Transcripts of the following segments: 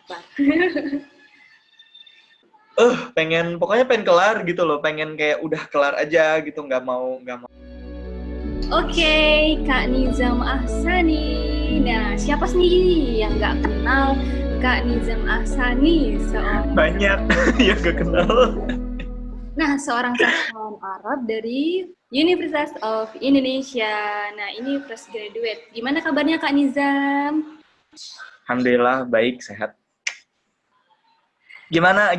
Akbar. Pokoknya pengen kelar gitu loh, pengen kayak udah kelar aja gitu, nggak mau. Oke, Kak Nizam Ahsani. Nah, siapa sih yang nggak kenal Kak Nizam Ahsani? Banyak yang gak kenal. Nah, seorang sastrawan Arab dari University of Indonesia. Nah, ini fresh graduate. Gimana kabarnya Kak Nizam? Alhamdulillah baik, sehat. Gimana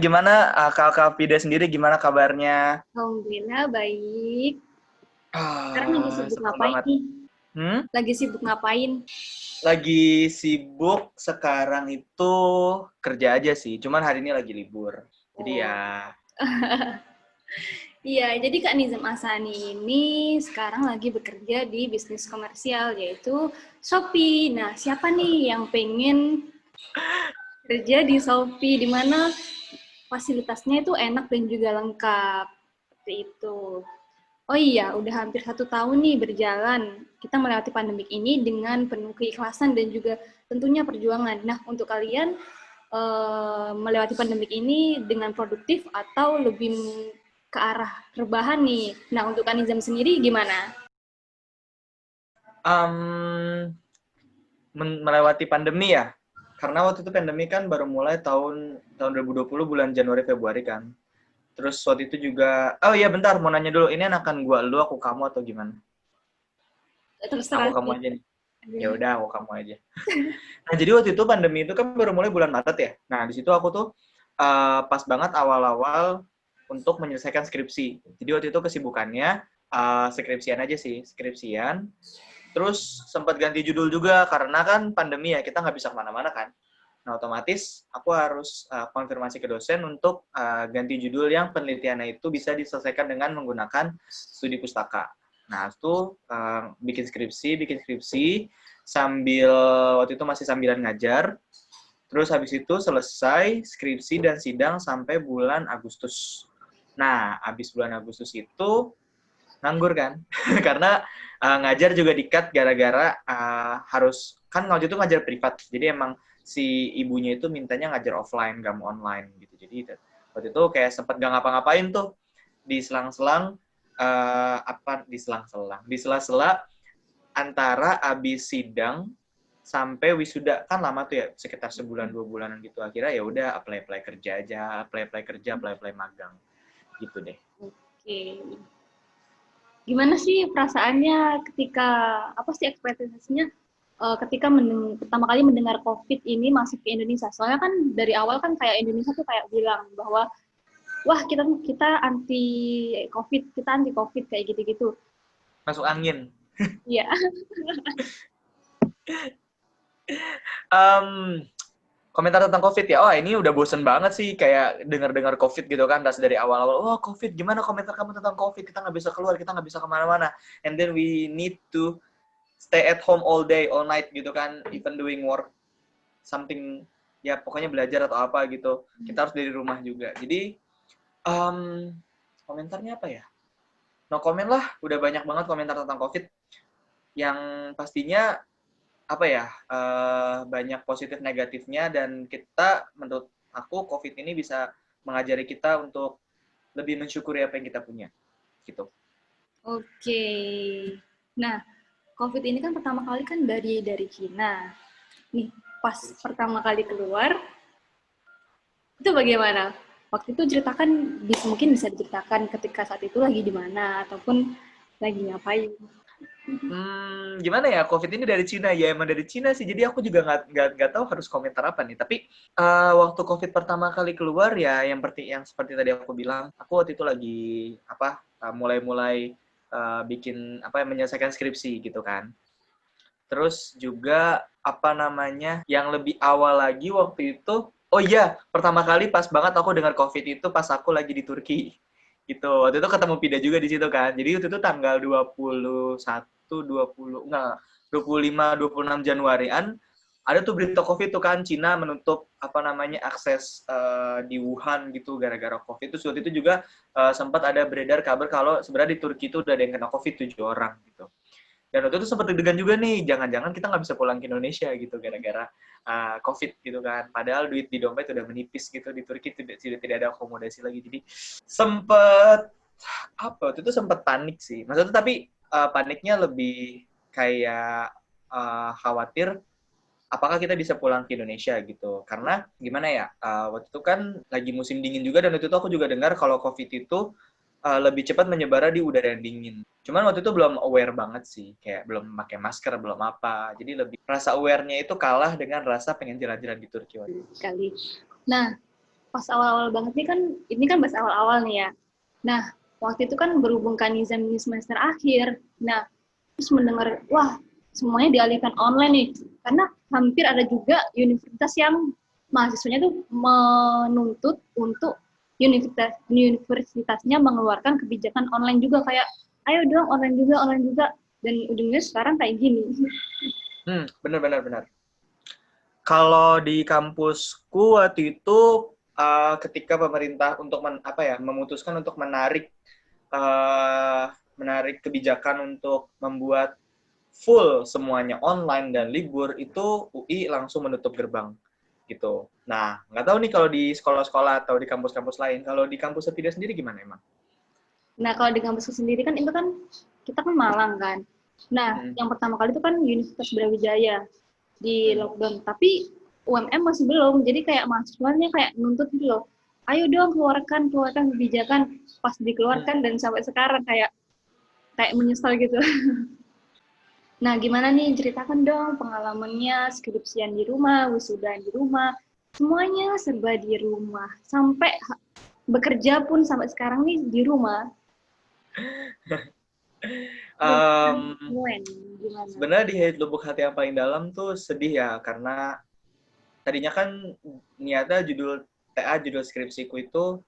Kak Fida sendiri, gimana kabarnya? Alhamdulillah baik. Sekarang lagi sibuk Senang ngapain banget. nih? Lagi sibuk ngapain? Lagi sibuk sekarang itu kerja aja sih, cuman hari ini lagi libur. Jadi Oh. ya. Iya, jadi Kak Nizam Ahsani ini sekarang lagi bekerja di bisnis komersial, yaitu Shopee. Nah, siapa nih yang pengen kerja di Shopee, di mana fasilitasnya itu enak dan juga lengkap. Seperti itu. Oh iya, udah hampir 1 tahun nih berjalan. Kita melewati pandemik ini dengan penuh keikhlasan dan juga tentunya perjuangan. Nah, untuk kalian melewati pandemik ini dengan produktif atau lebih ke arah rebahan nih? Nah, untuk Kanizam sendiri gimana? Melewati pandemi ya. Karena waktu itu pandemi kan baru mulai tahun 2020 bulan Januari Februari kan. Terus waktu itu juga, oh iya bentar, mau nanya dulu, ini enakan gua lu, aku kamu atau gimana? Aku Terserah kamu sih. aja nih. Ya udah, aku kamu aja. Nah, jadi waktu itu pandemi itu kan baru mulai bulan Maret ya. Nah, di situ aku tuh pas banget awal-awal untuk menyelesaikan skripsi. Jadi waktu itu kesibukannya skripsian aja sih, skripsian. Terus sempat ganti judul juga karena kan pandemi ya, kita nggak bisa kemana-mana kan. Nah, otomatis aku harus konfirmasi ke dosen untuk ganti judul yang penelitiannya itu bisa diselesaikan dengan menggunakan studi pustaka. Nah, itu bikin skripsi, sambil, waktu itu masih sambilan ngajar. Terus habis itu selesai skripsi dan sidang sampai bulan Agustus. Nah, habis bulan Agustus itu nganggur kan, karena ngajar juga di-cut gara-gara harus, kan waktu itu ngajar privat, jadi emang si ibunya itu mintanya ngajar offline, gak mau online gitu. Jadi waktu itu kayak sempet gak ngapa-ngapain tuh di selang-selang di sela-sela antara abis sidang sampai wisuda, kan lama tuh ya, sekitar sebulan 2 bulanan gitu. Akhirnya ya udah apply kerja aja, apply magang gitu deh. Oke. Gimana sih perasaannya ketika, apa sih ekspektasinya ketika pertama kali mendengar COVID ini masuk ke Indonesia? Soalnya kan dari awal kan kayak Indonesia tuh kayak bilang bahwa wah kita anti COVID, kita anti COVID kayak gitu-gitu. Masuk angin. Iya. um, Komentar tentang COVID ya, oh ini udah bosen banget sih kayak dengar-dengar COVID gitu kan, dari awal-awal, oh COVID, gimana komentar kamu tentang COVID, kita nggak bisa keluar, kita nggak bisa kemana-mana, and then we need to stay at home all day, all night gitu kan, even doing work, something, ya pokoknya belajar atau apa gitu, kita harus dari rumah juga. Jadi, komentarnya apa ya? No comment lah, udah banyak banget komentar tentang COVID, yang pastinya apa ya, banyak positif negatifnya, dan kita, menurut aku COVID ini bisa mengajari kita untuk lebih mensyukuri apa yang kita punya gitu. Oke. Nah, COVID ini kan pertama kali kan dari Cina. Nih, pas pertama kali keluar, itu bagaimana? Waktu itu ceritakan, mungkin bisa diceritakan ketika saat itu lagi di mana, ataupun lagi ngapain. Gimana ya, COVID ini dari Cina ya, emang dari Cina sih, jadi aku juga nggak tahu harus komentar apa nih. Tapi waktu COVID pertama kali keluar ya, yang seperti tadi aku bilang, aku waktu itu lagi mulai bikin menyelesaikan skripsi gitu kan. Terus juga yang lebih awal lagi waktu itu, oh iya, pertama kali pas banget aku dengar COVID itu pas aku lagi di Turki gitu. Waktu itu ketemu Pida juga di situ kan. Jadi waktu itu tanggal 21, 20, enggak, 25, 26 Januarian, ada tuh berita COVID tuh kan, Cina menutup akses di Wuhan gitu gara-gara COVID. Terus waktu itu juga sempat ada beredar kabar kalau sebenarnya di Turki itu udah ada yang kena COVID 7 orang gitu. Dan waktu itu sempat deg-degan juga nih, jangan-jangan kita nggak bisa pulang ke Indonesia gitu gara-gara COVID gitu kan. Padahal duit di dompet udah menipis gitu, di Turki tidak ada akomodasi lagi. Jadi sempet waktu itu sempet panik sih. Maksudnya tapi paniknya lebih kayak khawatir apakah kita bisa pulang ke Indonesia gitu. Karena gimana ya, waktu itu kan lagi musim dingin juga, dan waktu itu aku juga dengar kalau COVID itu lebih cepat menyebar di udara yang dingin. Cuman waktu itu belum aware banget sih, kayak belum pakai masker, belum apa. Jadi lebih rasa aware-nya itu kalah dengan rasa pengen jalan-jalan di Turki. Sekali. Nah, pas awal-awal banget nih kan, ini kan bahas awal-awal nih ya. Nah, waktu itu kan berhubung kan Nizam ini semester akhir. Nah, terus mendengar, wah, semuanya dialihkan online nih. Karena hampir ada juga universitas yang mahasiswanya tuh menuntut untuk universitasnya mengeluarkan kebijakan online juga, kayak ayo dong online juga, dan ujungnya sekarang kayak gini. Benar. Kalau di kampusku waktu itu ketika pemerintah untuk memutuskan untuk menarik kebijakan untuk membuat full semuanya online dan libur, itu UI langsung menutup gerbang gitu. Nah, nggak tahu nih kalau di sekolah-sekolah atau di kampus-kampus lain. Kalau di kampus Sepida sendiri gimana emang? Nah, kalau di kampusku sendiri kan itu kan kita kan Malang kan. Nah, yang pertama kali itu kan Universitas Brawijaya di lockdown, tapi UMM masih belum. Jadi kayak mahasiswanya kayak nuntut gitu loh. Ayo dong keluarkan kebijakan, pas dikeluarkan dan sampai sekarang kayak menyesal gitu. Nah, gimana nih, ceritakan dong pengalamannya, skripsian di rumah, wisuda di rumah, semuanya serba di rumah. Sampai bekerja pun sampai sekarang nih di rumah. Sebenarnya di lubuk hati yang paling dalam tuh sedih ya, karena tadinya kan niatnya judul skripsiku itu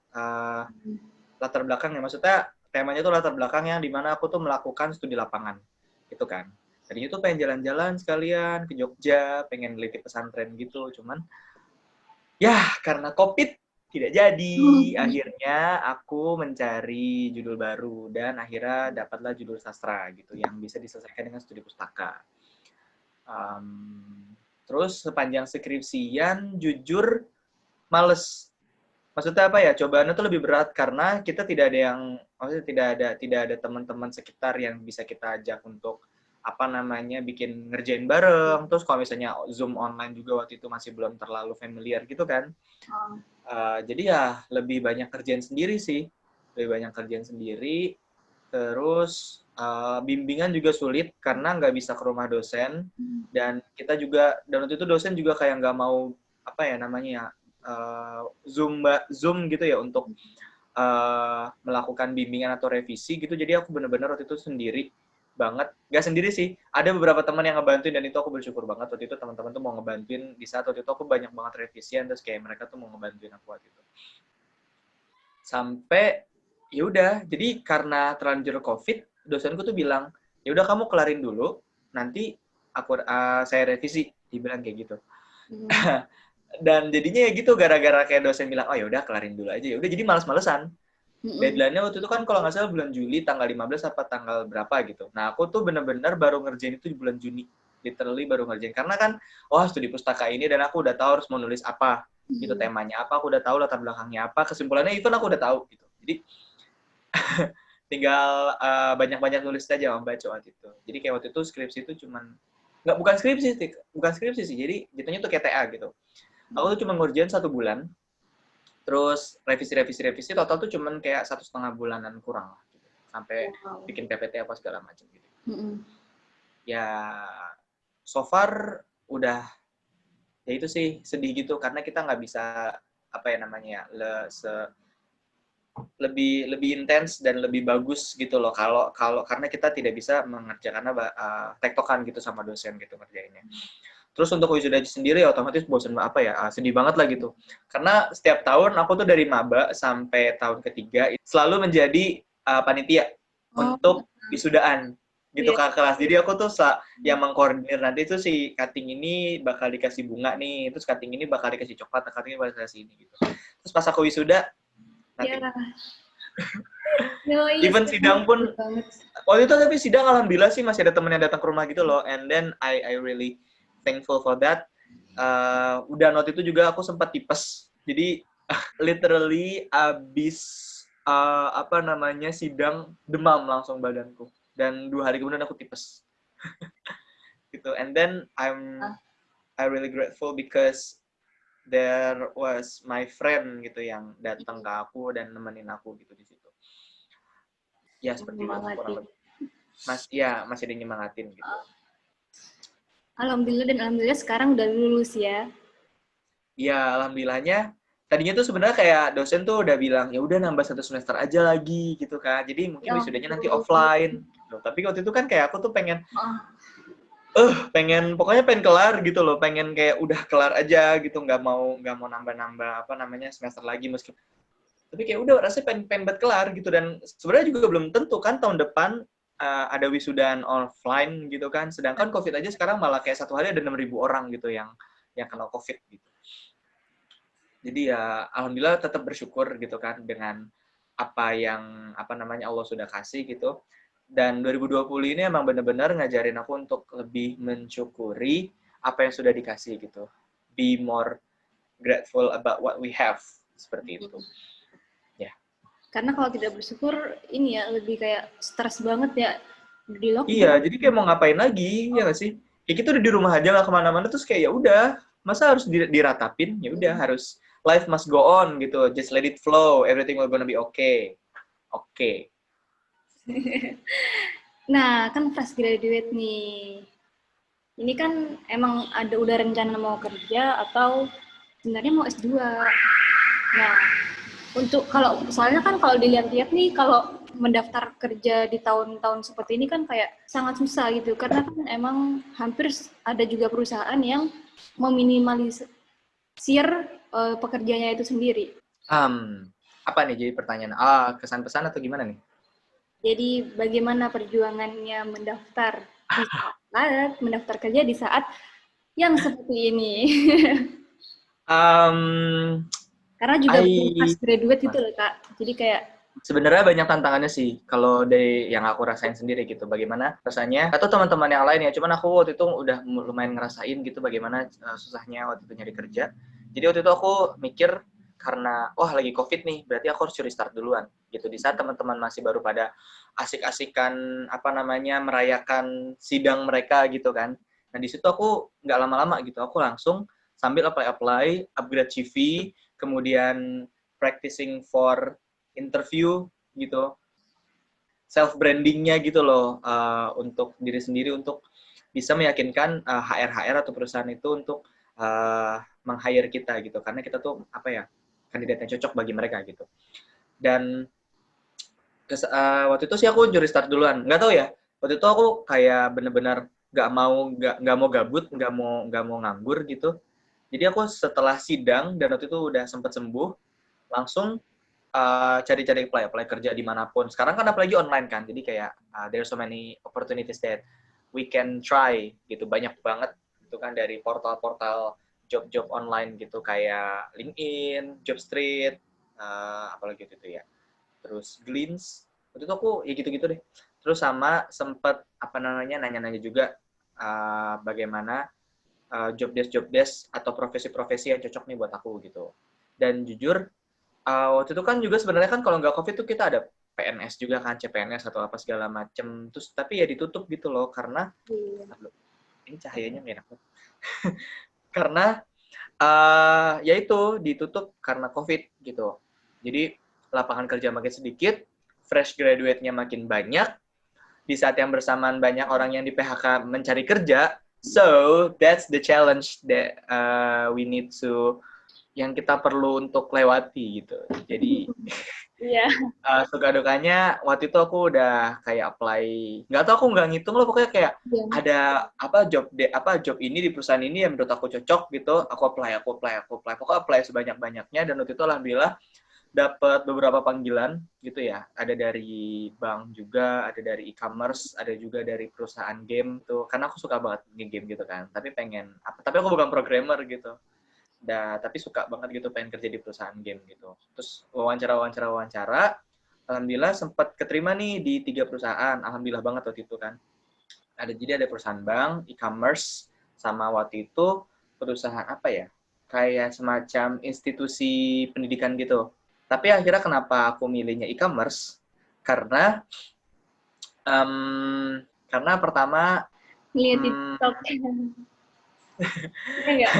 latar belakangnya, maksudnya temanya tuh latar belakang yang dimana aku tuh melakukan studi lapangan gitu kan. Tadinya tuh pengen jalan-jalan sekalian ke Jogja, pengen neliti pesantren gitu, cuman ya karena COVID tidak jadi. Akhirnya aku mencari judul baru dan akhirnya dapatlah judul sastra gitu yang bisa diselesaikan dengan studi pustaka. Terus sepanjang skripsian jujur males. Maksudnya apa ya? Cobaannya tuh lebih berat karena kita tidak ada yang, maksudnya tidak ada teman-teman sekitar yang bisa kita ajak untuk bikin ngerjain bareng. Terus kalau misalnya Zoom online juga waktu itu masih belum terlalu familiar gitu kan. Jadi ya lebih banyak kerjaan sendiri sih. Terus bimbingan juga sulit karena nggak bisa ke rumah dosen. Dan waktu itu dosen juga kayak nggak mau Zoom gitu ya untuk melakukan bimbingan atau revisi gitu. Jadi aku benar-benar waktu itu sendiri banget. Gak sendiri sih, ada beberapa teman yang ngebantuin dan itu aku bersyukur banget. Waktu itu teman-teman tuh mau ngebantuin di saat waktu itu aku banyak banget revisian, terus kayak mereka tuh mau ngebantuin aku waktu itu. Sampai ya udah, jadi karena terlanjur COVID, dosenku tuh bilang, ya udah kamu kelarin dulu, nanti saya revisi, dibilang kayak gitu. Dan jadinya ya gitu, gara-gara kayak dosen bilang, oh ya udah kelarin dulu aja, ya udah jadi malas-malesan. Deadline-nya waktu itu kan kalau nggak salah bulan Juli tanggal 15 apa tanggal berapa gitu. Nah, aku tuh bener-bener baru ngerjain itu di bulan Juni. Literally baru ngerjain. Karena kan, studi pustaka ini dan aku udah tahu harus mau nulis apa. Gitu temanya apa, aku udah tahu latar belakangnya apa, kesimpulannya itu aku udah tahu gitu. Jadi tinggal banyak-banyak nulis aja membaca waktu itu. Jadi kayak waktu itu skripsi itu bukan skripsi sih. Jadi jatuhnya tuh kayak TA gitu. Aku tuh cuma ngerjain 1 bulan. Terus revisi total tuh cuman kayak 1,5 bulanan kurang lah gitu. Sampai bikin PPT apa segala macam gitu. Ya so far udah ya itu sih sedih gitu karena kita nggak bisa lebih intens dan lebih bagus gitu loh kalau karena kita tidak bisa mengerjakan tektokan gitu sama dosen gitu ngerjainnya. Terus untuk wisuda sendiri otomatis bosan sedih banget lah gitu. Karena setiap tahun aku tuh dari maba sampai tahun ketiga selalu menjadi panitia untuk wisudaan gitu Kak kelas. Jadi aku tuh yang mengkoordinir nanti tuh si cutting ini bakal dikasih bunga nih, terus cutting ini bakal dikasih coklat, cutting ini bakal dikasih ini gitu. Terus pas aku wisuda nanti Oh iya, Even sidang pun banget. waktu itu, tapi sidang alhamdulillah sih masih ada temen yang datang ke rumah gitu loh, and then I really thankful for that. Udah waktu itu juga aku sempat tipes, jadi literally abis apa namanya sidang demam langsung badanku, dan 2 hari kemudian aku tipes gitu. And then I really grateful because there was my friend gitu yang datang ke aku dan nemenin aku gitu di situ. Ya seperti itu kurang lebih. Masih ada nyemangatin gitu. Alhamdulillah, dan alhamdulillah sekarang udah lulus ya. Ya alhamdulillahnya. Tadinya tuh sebenarnya kayak dosen tuh udah bilang ya udah nambah 1 semester aja lagi gitu kan. Jadi mungkin Ya wisudanya nanti ampun. offline. Gitu. Tapi waktu itu kan kayak aku tuh pengen Oh, pokoknya pengen kelar gitu loh, pengen kayak udah kelar aja gitu, nggak mau nambah-nambah apa namanya semester lagi, meskipun tapi kayak udah rasanya pengen banget kelar gitu. Dan sebenarnya juga belum tentu kan tahun depan ada wisudaan offline gitu kan, sedangkan COVID aja sekarang malah kayak satu hari ada 6.000 orang gitu yang kena COVID gitu. Jadi ya alhamdulillah tetap bersyukur gitu kan dengan apa yang apa namanya Allah sudah kasih gitu. Dan 2020 ini emang benar-benar ngajarin aku untuk lebih mensyukuri apa yang sudah dikasih gitu. Be more grateful about what we have, seperti itu. Ya. karena kalau tidak bersyukur, ini ya lebih kayak stres banget ya di Iya, lockdown. jadi kayak mau ngapain lagi, ya nggak sih? Kayak kita udah di rumah aja nggak kemana-mana, terus kayak ya udah, masa harus diratapin? Ya udah, harus life must go on gitu. Just let it flow, everything will gonna be okay. Oke. Nah, kan fresh graduate nih. Ini kan emang udah rencana mau kerja atau sebenarnya mau S2. Nah, soalnya kan kalau dilihat-lihat nih, kalau mendaftar kerja di tahun-tahun seperti ini kan kayak sangat susah gitu, karena kan emang hampir ada juga perusahaan yang meminimalisir pekerjanya itu sendiri. Apa nih jadi pertanyaan? Kesan pesan atau gimana nih? Jadi bagaimana perjuangannya mendaftar kerja di saat yang seperti ini? Um, Karena juga belum I fresh graduate gitu loh, Kak. Jadi kayak Sebenarnya banyak tantangannya sih kalau dari yang aku rasain sendiri gitu. Bagaimana rasanya atau teman-teman yang lain ya. Cuman aku waktu itu udah lumayan ngerasain gitu bagaimana susahnya waktu itu nyari kerja. Jadi waktu itu aku mikir karena lagi COVID nih, berarti aku harus curi start duluan gitu. Di saat teman-teman masih baru pada asik-asikan apa namanya merayakan sidang mereka gitu kan. Nah, di situ aku nggak lama-lama gitu. Aku langsung sambil apply, upgrade CV, kemudian practicing for interview gitu, self brandingnya gitu loh, untuk diri sendiri untuk bisa meyakinkan HR atau perusahaan itu untuk meng-hire kita gitu, karena kita tuh apa ya, kandidat yang cocok bagi mereka gitu. Dan waktu itu sih aku juri start duluan, nggak tahu ya, waktu itu aku kayak bener-bener nggak mau gabut, nggak mau nganggur gitu. Jadi aku setelah sidang dan waktu itu udah sempat sembuh, langsung cari-cari apply kerja dimanapun. Sekarang kan apalagi online kan, jadi kayak there's so many opportunities that we can try gitu, banyak banget itu kan dari portal-portal job-job online gitu kayak LinkedIn, Jobstreet, apalagi itu ya. Terus Glints, waktu itu aku ya gitu-gitu deh. Terus sama sempet apa namanya nanya-nanya juga bagaimana job desk atau profesi-profesi yang cocok nih buat aku gitu. Dan jujur waktu itu kan juga sebenarnya kan kalau nggak COVID tuh kita ada PNS juga kan, CPNS atau apa segala macem. Terus tapi ya ditutup gitu loh karena ini cahayanya nggak enak. Karena ya itu ditutup karena COVID gitu. Jadi lapangan kerja makin sedikit, fresh graduate-nya makin banyak, di saat yang bersamaan banyak orang yang di PHK mencari kerja. So that's the challenge that we need to yang kita perlu untuk lewati gitu. Jadi iya. suka dukanya waktu itu aku udah kayak apply, nggak tahu aku nggak ngitung loh, pokoknya kayak Iya. ada job ini di perusahaan ini yang menurut aku cocok gitu, aku apply, pokoknya apply sebanyak-banyaknya. Dan waktu itu alhamdulillah dapat beberapa panggilan gitu ya, ada dari bank juga, ada dari e-commerce, ada juga dari perusahaan game tuh, karena aku suka banget game gitu kan, tapi aku bukan programmer gitu. Tapi suka banget gitu pengen kerja di perusahaan game gitu. Terus wawancara, Alhamdulillah sempat keterima nih di 3 perusahaan. Alhamdulillah banget waktu itu kan. Jadi ada perusahaan bank, e-commerce, sama waktu itu perusahaan apa ya? Kayak semacam institusi pendidikan gitu. Tapi akhirnya kenapa aku milihnya e-commerce? Karena karena pertama Lihat di hmm, TikTok. Iya nggak?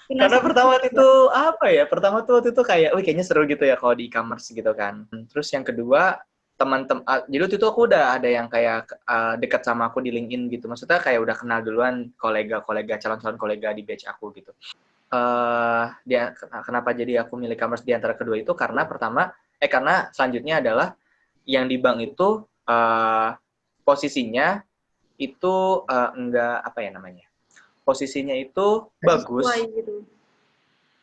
karena Penasaran pertama waktu juga. itu apa ya? Pertama tuh waktu itu kayak, wih kayaknya seru gitu ya kalau di e-commerce gitu kan. Terus yang kedua, teman-teman, jadi waktu itu aku udah ada yang kayak dekat sama aku di LinkedIn gitu. Maksudnya kayak udah kenal duluan kolega-kolega, calon-calon kolega di batch aku gitu. Kenapa jadi aku milih e-commerce di antara kedua itu? Karena selanjutnya adalah yang di bank itu posisinya itu enggak apa ya namanya? Posisinya itu Sesuai bagus. gitu.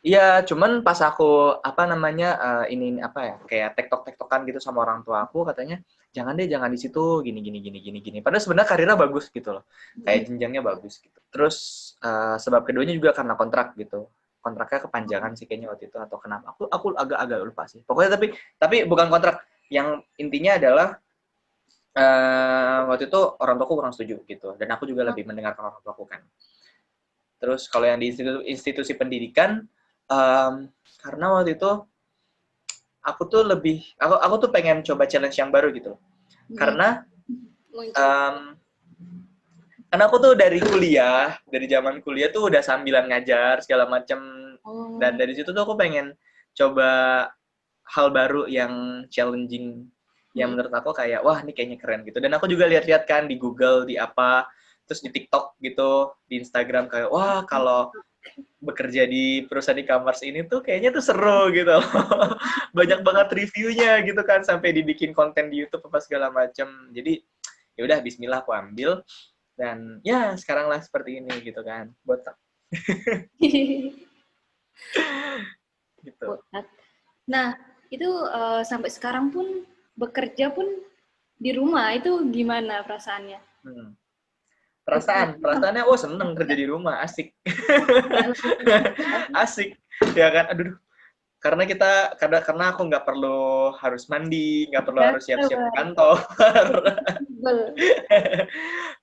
Iya, cuman pas aku apa namanya ini apa ya kayak tektokan gitu sama orang tua aku katanya jangan deh jangan di situ gini gini gini gini gini. Padahal sebenarnya karirnya bagus gitu loh, kayak jenjangnya bagus gitu. Terus sebab keduanya juga karena kontrak gitu. Kontraknya kepanjangan sih kayaknya waktu itu atau kenapa? Aku agak-agak lupa sih. Pokoknya tapi bukan kontrak. Yang intinya adalah waktu itu orang tuaku kurang setuju gitu. Dan aku juga lebih mendengarkan orang tuaku kan. Terus kalau yang di institusi pendidikan, karena waktu itu aku tuh pengen coba challenge yang baru gitu. Karena Muncul. um, karena aku tuh dari zaman kuliah tuh udah sambilan ngajar segala macem, dan Oh, dari situ tuh aku pengen coba hal baru yang challenging, yang menurut aku kayak wah ini kayaknya keren gitu. Dan aku juga lihat-lihat kan di Google di apa, terus di TikTok gitu, di Instagram kayak wah kalau bekerja di perusahaan e-commerce ini tuh kayaknya tuh seru gitu. Banyak banget reviewnya gitu kan sampai dibikin konten di YouTube apa segala macam. Jadi ya udah bismillah aku ambil dan ya sekarang lah seperti ini gitu kan. Botak gitu. botak. Nah, itu sampai sekarang pun bekerja pun di rumah itu gimana perasaannya? Hmm. Bekerja Perasaannya oh seneng kerja di rumah, asik. nggak langsung Asik. Ya kan, aduh karena aku nggak perlu harus mandi, nggak perlu harus siap-siap ke kantor.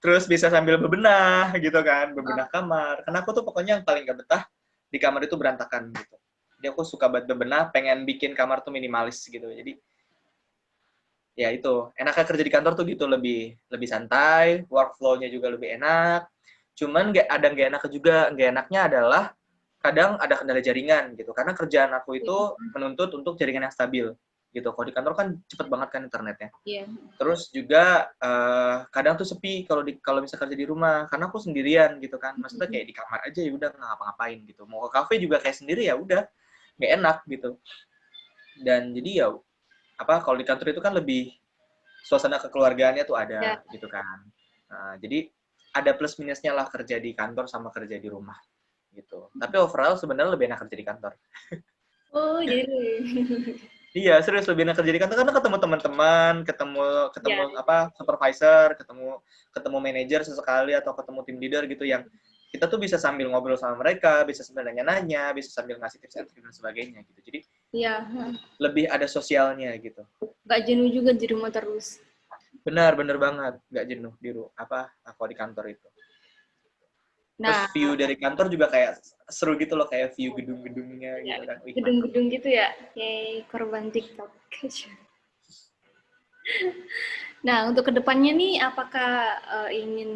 Terus bisa sambil bebenah gitu kan, bebenah kamar. Karena aku tuh pokoknya yang paling gak betah di kamar itu berantakan gitu. Jadi aku suka banget bebenah, pengen bikin kamar tuh minimalis gitu. Jadi ya itu, enaknya kerja di kantor tuh gitu lebih lebih santai, workflow-nya juga lebih enak. Cuman nggak enaknya juga, nggak enaknya adalah kadang ada kendala jaringan gitu. Karena kerjaan aku itu menuntut untuk jaringan yang stabil gitu. Kalau di kantor kan cepet banget kan internetnya. Iya. Terus juga kadang tuh sepi kalau bisa kerja di rumah karena aku sendirian gitu kan. Maksudnya kayak di kamar aja ya udah nggak ngapa-ngapain gitu. Mau ke kafe juga kayak sendiri ya udah nggak enak gitu. Dan jadi ya apa kalau di kantor itu kan lebih suasana kekeluargaannya tuh Ya. ada gitu kan. Jadi ada plus minusnya lah kerja di kantor sama kerja di rumah gitu. Tapi overall sebenarnya lebih enak kerja di kantor. Oh, jadi Iya, serius lebih enak kerja di kantor karena ketemu teman-teman, ketemu ketemu ya. apa supervisor, ketemu ketemu manajer sesekali atau ketemu tim leader gitu yang kita tuh bisa sambil ngobrol sama mereka, bisa sambil nanya-nanya, bisa sambil ngasih tips and trick dan sebagainya gitu. Jadi Iya, lebih ada sosialnya gitu. nggak jenuh juga di rumah terus. Benar, benar banget, nggak jenuh aku di kantor itu. Terus Nah, view dari kantor juga kayak seru gitu loh, kayak view gedung-gedungnya ya, gitu kan. Wih, mantap. gedung-gedung gitu ya, kayak korban TikTok. Nah, untuk kedepannya nih, apakah ingin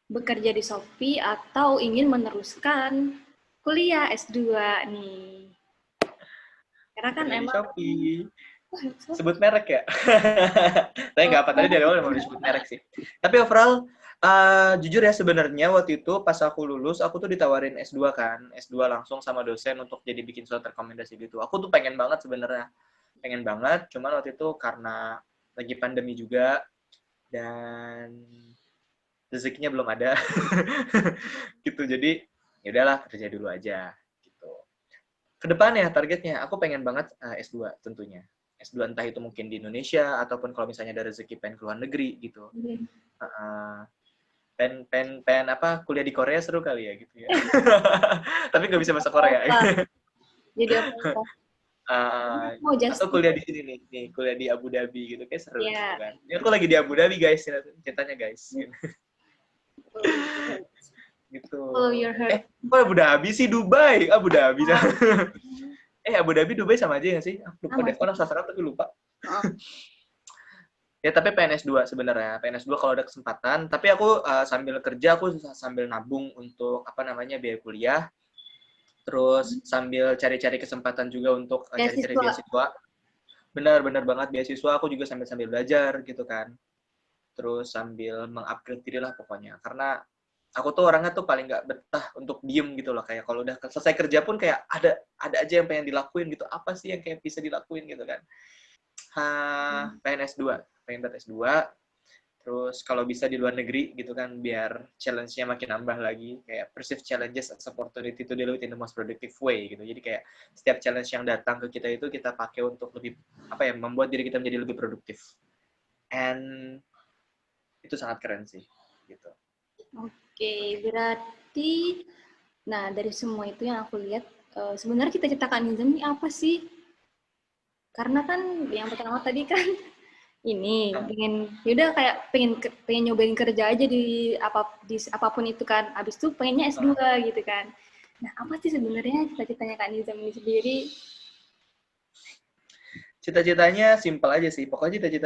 bekerja di Shopee atau ingin meneruskan kuliah S2 nih? Karena kan Kerja di emang Shopee. Sebut merek ya? Tapi nggak apa, tadi dari awal mau disebut merek sih. Tapi overall, jujur ya sebenarnya waktu itu pas aku lulus, aku tuh ditawarin S2 kan. S2 langsung sama dosen untuk jadi bikin surat rekomendasi gitu. Aku tuh pengen banget sebenarnya. Pengen banget, cuman waktu itu karena lagi pandemi juga, dan rezekinya belum ada. Gitu, jadi ya udahlah kerja dulu aja gitu. Kedepannya targetnya aku pengen banget S2 tentunya. S2 entah itu mungkin di Indonesia ataupun kalau misalnya ada rezeki pengen ke luar negeri gitu. Pengen apa kuliah di Korea seru kali ya gitu ya. Tapi nggak bisa bahasa Korea. apa? Jadi apa? Mau just atau kuliah di sini nih, kuliah di Abu Dhabi gitu, kayak seru gitu ya, kan. Ini aku lagi di Abu Dhabi guys, ceritanya guys. Gitu. follow your heart. Kok Abu Dhabi sih? Dubai, Abu Dhabi. Oh, Abu Dhabi, Dubai sama aja nggak sih? Lupa sama deh, sih. orang sastra tapi lupa. Oh, Ya, tapi PNS 2 sebenarnya. PNS 2 kalau ada kesempatan. Tapi aku sambil kerja, aku sambil nabung untuk, apa namanya, biaya kuliah. Terus sambil cari-cari kesempatan juga untuk cari-cari beasiswa. beasiswa. Benar-benar banget beasiswa. Aku juga sambil-sambil belajar gitu kan. Terus sambil mengupgrade diri lah pokoknya. Karena aku tuh orangnya tuh paling nggak betah untuk diem gitu loh. Kayak kalau udah selesai kerja pun kayak ada aja yang pengen dilakuin gitu. Apa sih yang kayak bisa dilakuin gitu kan. Pengen S2. Pengen buat S2. Terus kalau bisa di luar negeri gitu kan, biar challenge-nya makin nambah lagi. Kayak perceive challenges as opportunity to deal with in the most productive way gitu. Jadi kayak setiap challenge yang datang ke kita itu kita pakai untuk lebih, apa ya, membuat diri kita menjadi lebih produktif. And itu sangat keren sih gitu. Oke, berarti, nah dari semua itu yang aku lihat, sebenarnya cita-cita Kak Nizam ini apa sih? Karena kan yang pertama tadi kan ini pengen, yaudah kayak pengen nyobain kerja aja di apapun itu kan. Abis itu pengennya S2 gitu kan. Nah, apa sih sebenarnya cita-citanya Kak Nizam ini sendiri? Cita-citanya simpel aja sih. Pokoknya cita-citanya